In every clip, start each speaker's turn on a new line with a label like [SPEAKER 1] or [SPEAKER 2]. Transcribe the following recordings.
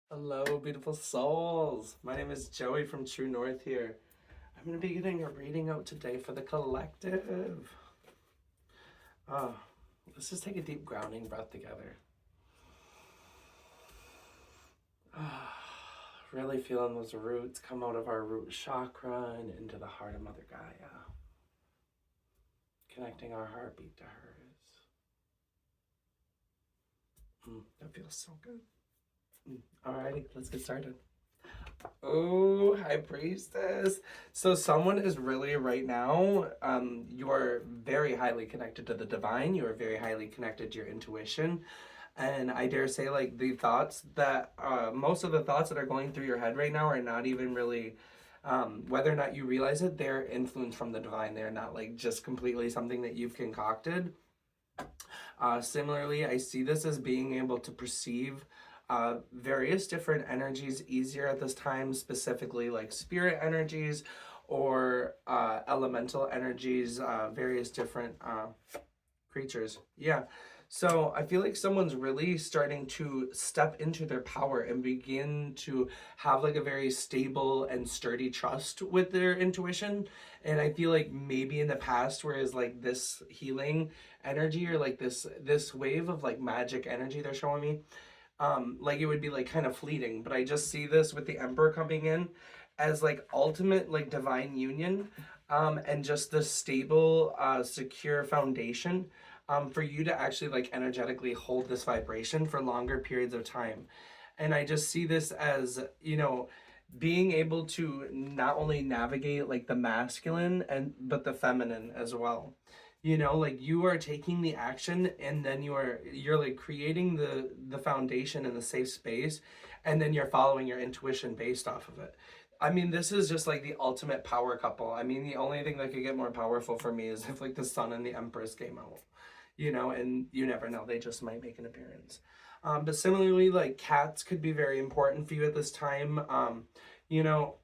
[SPEAKER 1] Hello, beautiful souls. My name is Joey from True North here. I'm going to be getting a reading out today for the collective. Uh, let's just take a deep grounding breath together. Really feeling those roots come out of our root chakra and into the heart of Mother Gaia. Connecting our heartbeat to hers. That feels so good. Alrighty, let's get started. Oh, High Priestess. So someone is really right now, you are very highly connected to the divine. You are very highly connected to your intuition. And I dare say, like, the thoughts that, most of the thoughts that are going through your head right now are not even really, whether or not you realize it, they're influenced from the divine. They're not, like, just completely something that you've concocted. Similarly, I see this as being able to perceive various different energies easier at this time, specifically like spirit energies or elemental energies, various different creatures. Yeah. So I feel like someone's really starting to step into their power and begin to have like a very stable and sturdy trust with their intuition. And I feel like maybe in the past, whereas like this healing energy or like this wave of like magic energy they're showing me, like it would be like kind of fleeting, but I just see this with the Emperor coming in as like ultimate like divine union, and just the stable secure foundation, for you to actually like energetically hold this vibration for longer periods of time. And I just see this as, being able to not only navigate like the masculine and but the feminine as well. Like you are taking the action, and then you're like creating the foundation and the safe space, and then you're following your intuition based off of it. I mean, this is just like the ultimate power couple. I mean, the only thing that could get more powerful for me is if like the Sun and the Empress came out, and you never know, they just might make an appearance. But similarly, like cats could be very important for you at this time. You know,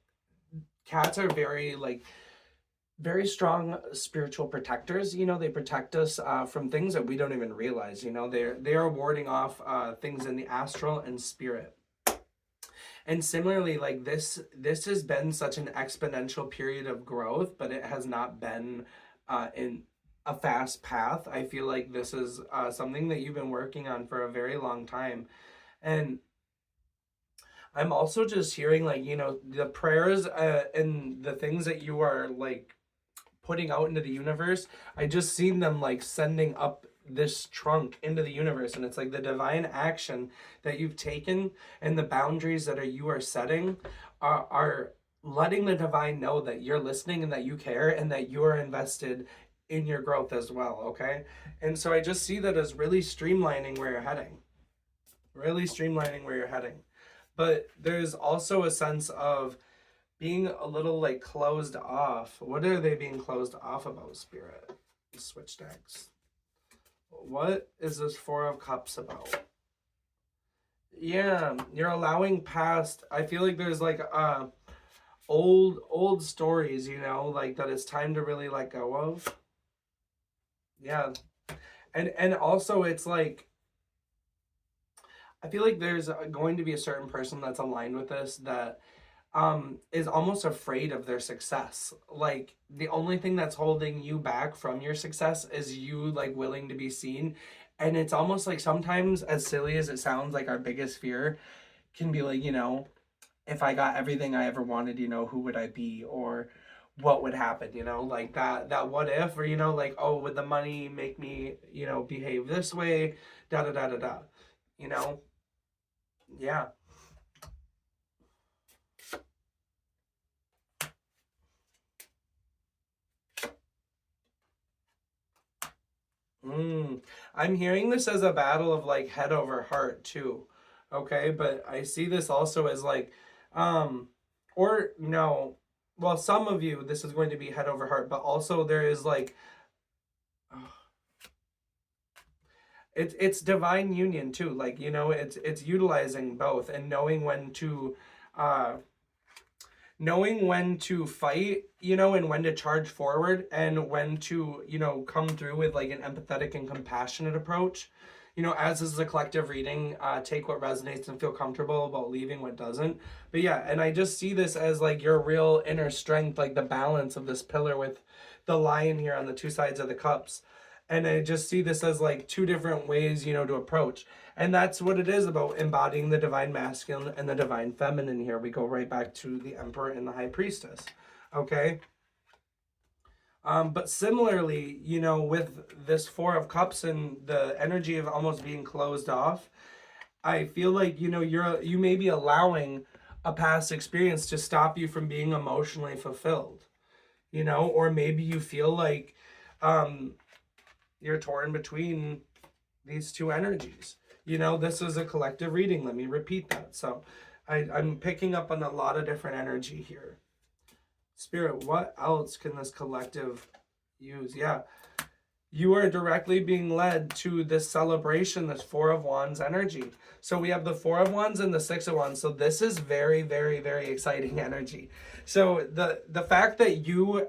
[SPEAKER 1] cats are very strong spiritual protectors. They protect us from things that we don't even realize. They are warding off things in the astral and spirit. And similarly, like this has been such an exponential period of growth, but it has not been in a fast path. I feel like this is something that you've been working on for a very long time. And I'm also just hearing like, the prayers and the things that you are like putting out into the universe. I just seen them like sending up this trunk into the universe, and it's like the divine action that you've taken and the boundaries that you are setting are letting the divine know that you're listening and that you care and that you are invested in your growth as well. Okay. And so I just see that as really streamlining where you're heading, but there's also a sense of being a little like closed off. What are they being closed off about, Spirit? Switch decks. What is this Four of Cups about? Yeah, you're allowing past. I feel like there's like old stories, like that it's time to really let go of. Yeah. And also it's like I feel like there's going to be a certain person that's aligned with this that is almost afraid of their success. Like the only thing that's holding you back from your success is you like willing to be seen. And it's almost like sometimes, as silly as it sounds, like our biggest fear can be like, if I got everything I ever wanted, who would I be? Or what would happen, like that what if, or like, oh, would the money make me, behave this way? Da da da da da. You know? Yeah. I'm hearing this as a battle of like head over heart too. Okay, but I see this also as like, um, or no, well, some of you, this is going to be head over heart, but also there is like, it's divine union too. Like, it's utilizing both and uh, knowing when to fight, and when to charge forward and when to, come through with like an empathetic and compassionate approach. You know, as is the collective reading, take what resonates and feel comfortable about leaving what doesn't. But yeah, and I just see this as like your real inner strength, like the balance of this pillar with the lion here on the two sides of the cups. And I just see this as like two different ways, you know, to approach. And that's what it is about embodying the divine masculine and the divine feminine here. We go right back to the emperor and the high priestess. Okay. But similarly, you know, with this Four of Cups and the energy of almost being closed off, I feel like, you know, you may be allowing a past experience to stop you from being emotionally fulfilled, you know, or maybe you feel like you're torn between these two energies. You know, this is a collective reading. Let me repeat that. So I'm picking up on a lot of different energy here. Spirit, what else can this collective use? Yeah. You are directly being led to this celebration, this Four of Wands energy. So we have the Four of Wands and the Six of Wands. So this is very, very, very exciting energy. So the fact that you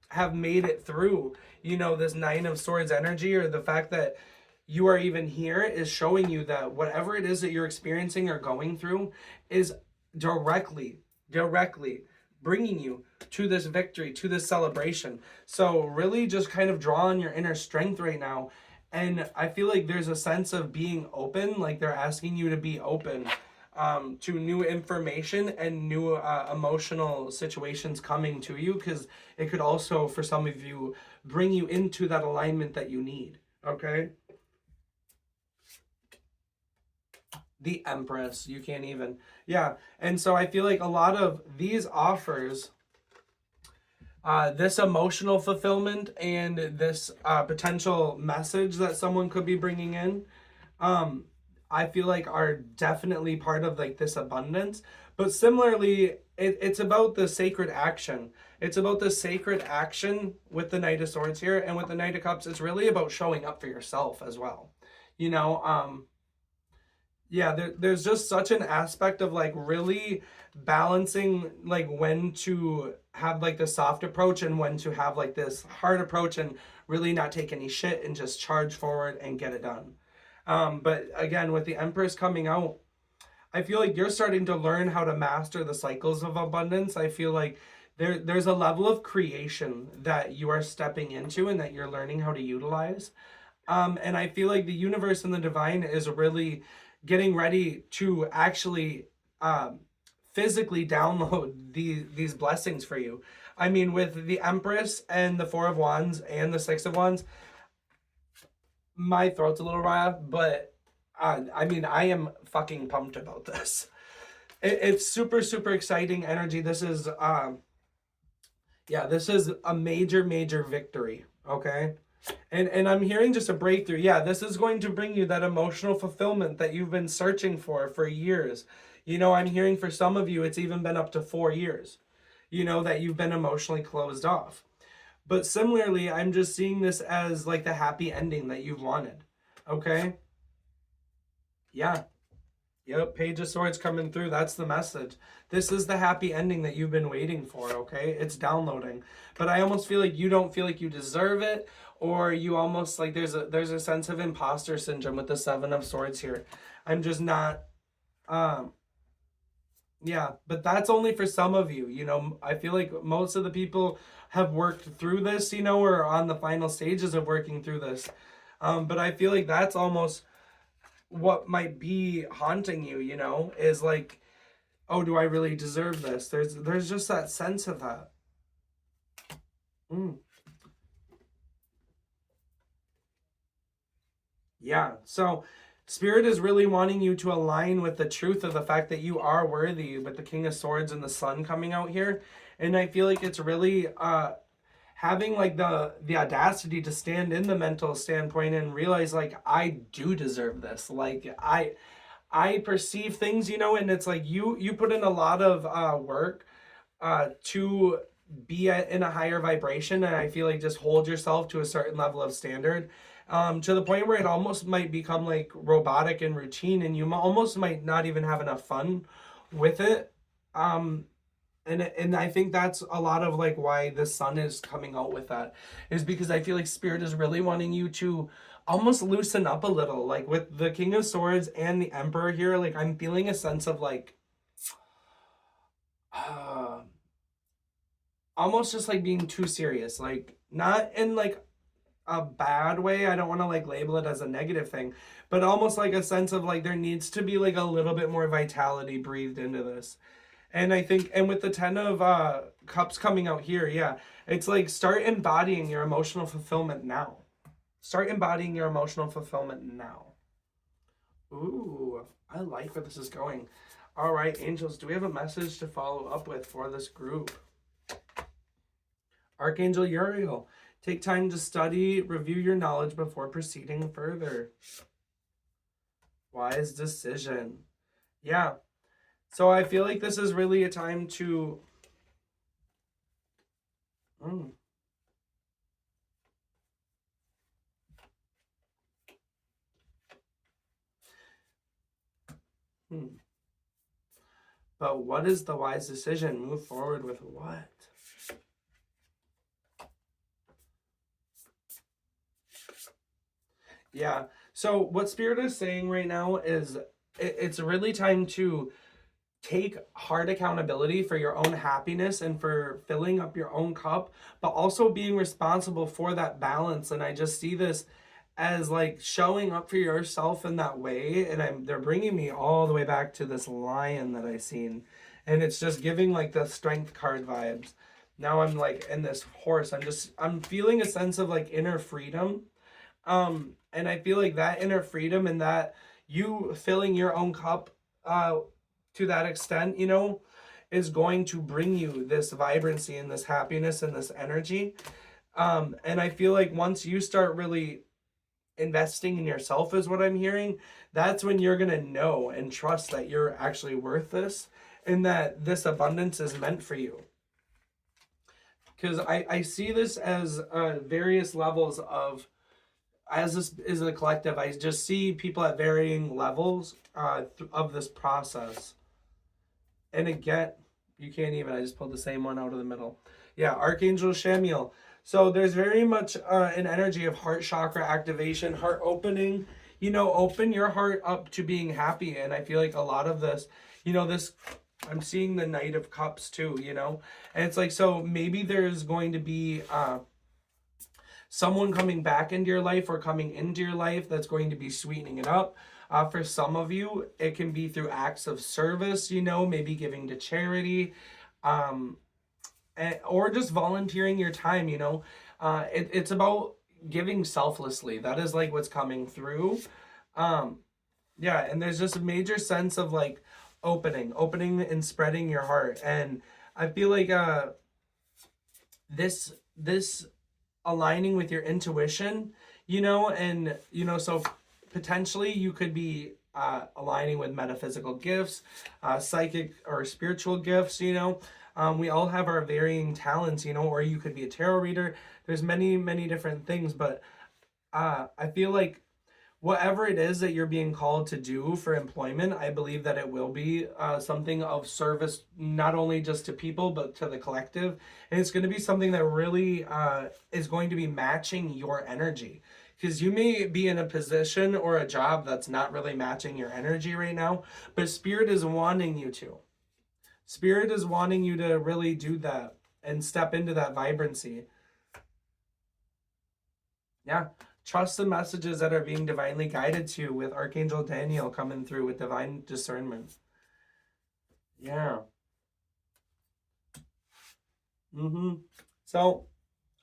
[SPEAKER 1] have made it through, you know, this Nine of Swords energy, or the fact that you are even here, is showing you that whatever it is that you're experiencing or going through is directly bringing you to this victory, to this celebration. So really just kind of draw on your inner strength right now. And I feel like there's a sense of being open, like they're asking you to be open to new information and new emotional situations coming to you, because it could also, for some of you, bring you into that alignment that you need. Okay? The Empress, you can't even. Yeah, and so I feel like a lot of these offers, this emotional fulfillment and this potential message that someone could be bringing in, I feel like are definitely part of like this abundance. But similarly, it's about the sacred action. It's about the sacred action with the Knight of Swords here, and with the Knight of Cups, it's really about showing up for yourself as well. You know, yeah, there's just such an aspect of like really balancing like when to have like the soft approach and when to have like this hard approach, and really not take any shit and just charge forward and get it done. But again, with the Empress coming out, I feel like you're starting to learn how to master the cycles of abundance. I feel like there's a level of creation that you are stepping into and that you're learning how to utilize. And I feel like the universe and the divine is really getting ready to actually physically download these blessings for you. I mean, with the Empress and the Four of Wands and the Six of Wands, my throat's a little raw, but I mean, I am fucking pumped about this. It's super, super exciting energy. This is, yeah, this is a major, major victory, okay? And I'm hearing just a breakthrough. Yeah, this is going to bring you that emotional fulfillment that you've been searching for years. You know, I'm hearing for some of you, it's even been up to 4 years, you know, that you've been emotionally closed off. But similarly, I'm just seeing this as like the happy ending that you've wanted. Okay? Yeah. Yep, Page of Swords coming through. That's the message. This is the happy ending that you've been waiting for, okay? It's downloading. But I almost feel like you don't feel like you deserve it, or you almost like there's a sense of imposter syndrome with the Seven of Swords here. I'm just not yeah, but that's only for some of you. You know, I feel like most of the people have worked through this, you know, or are on the final stages of working through this. But I feel like that's almost what might be haunting you, you know, is like, oh, do I really deserve this? There's just that sense of that. Yeah, so Spirit is really wanting you to align with the truth of the fact that you are worthy, with the King of Swords and the Sun coming out here. And I feel like it's really having like the audacity to stand in the mental standpoint and realize like, I do deserve this. Like I perceive things, you know, and it's like you put in a lot of work to be in a higher vibration, and I feel like just hold yourself to a certain level of standard, to the point where it almost might become like robotic and routine, and you almost might not even have enough fun with it. And I think that's a lot of like why the Sun is coming out with that, is because I feel like Spirit is really wanting you to almost loosen up a little. Like with the King of Swords and the Emperor here, like I'm feeling a sense of like almost just like being too serious, like not in like a bad way. I don't want to like label it as a negative thing, but almost like a sense of like there needs to be like a little bit more vitality breathed into this. And I think, and with the 10 of cups coming out here, yeah, it's like start embodying your emotional fulfillment now. Start embodying your emotional fulfillment now. Ooh, I like where this is going. All right, angels, do we have a message to follow up with for this group? Archangel Uriel, take time to study, review your knowledge before proceeding further. Wise decision. Yeah. So I feel like this is really a time to... But what is the wise decision? Move forward with what? Yeah. So what Spirit is saying right now is it's really time to take hard accountability for your own happiness and for filling up your own cup, but also being responsible for that balance. And I just see this as like showing up for yourself in that way. And they're bringing me all the way back to this lion that I seen. And it's just giving like the strength card vibes. Now I'm like in this horse. I'm feeling a sense of like inner freedom. And I feel like that inner freedom and that you filling your own cup to that extent, you know, is going to bring you this vibrancy and this happiness and this energy. And I feel like once you start really investing in yourself is what I'm hearing, that's when you're going to know and trust that you're actually worth this and that this abundance is meant for you. Because I see this as various levels of, as this is a collective, I just see people at varying levels of this process. And again, you can't even, I just pulled the same one out of the middle. Yeah, Archangel Shamiel. So there's very much an energy of heart chakra activation, heart opening. You know, open your heart up to being happy. And I feel like a lot of this, you know, this, I'm seeing the Knight of Cups too, you know. And it's like, so maybe there's going to be someone coming back into your life or coming into your life that's going to be sweetening it up. For some of you, it can be through acts of service, you know, maybe giving to charity, or just volunteering your time, you know. It's about giving selflessly. That is like what's coming through. Yeah, and there's just a major sense of like opening and spreading your heart. And I feel like this aligning with your intuition, you know, and, you know, so potentially you could be aligning with metaphysical gifts, psychic or spiritual gifts, you know. We all have our varying talents, you know, or you could be a tarot reader. There's many, many different things, but I feel like whatever it is that you're being called to do for employment, I believe that it will be something of service, not only just to people, but to the collective. And it's going to be something that really is going to be matching your energy. Because you may be in a position or a job that's not really matching your energy right now, but Spirit is wanting you to. Spirit is wanting you to really do that and step into that vibrancy. Yeah. Trust the messages that are being divinely guided to you with Archangel Daniel coming through with divine discernment. Yeah. So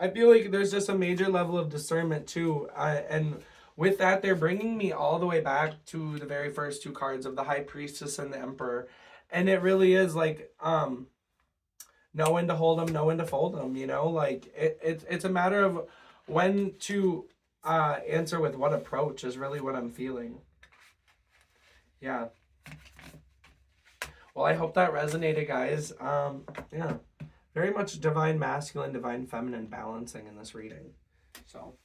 [SPEAKER 1] I feel like there's just a major level of discernment too. And with that, they're bringing me all the way back to the very first two cards of the High Priestess and the Emperor. And it really is like, know when to hold them, know when to fold them, you know? Like, it's a matter of when to answer with what approach is really what I'm feeling. Yeah. Well, I hope that resonated, guys. Yeah. Very much divine masculine, divine feminine balancing in this reading. So,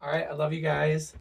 [SPEAKER 1] all right. I love you guys.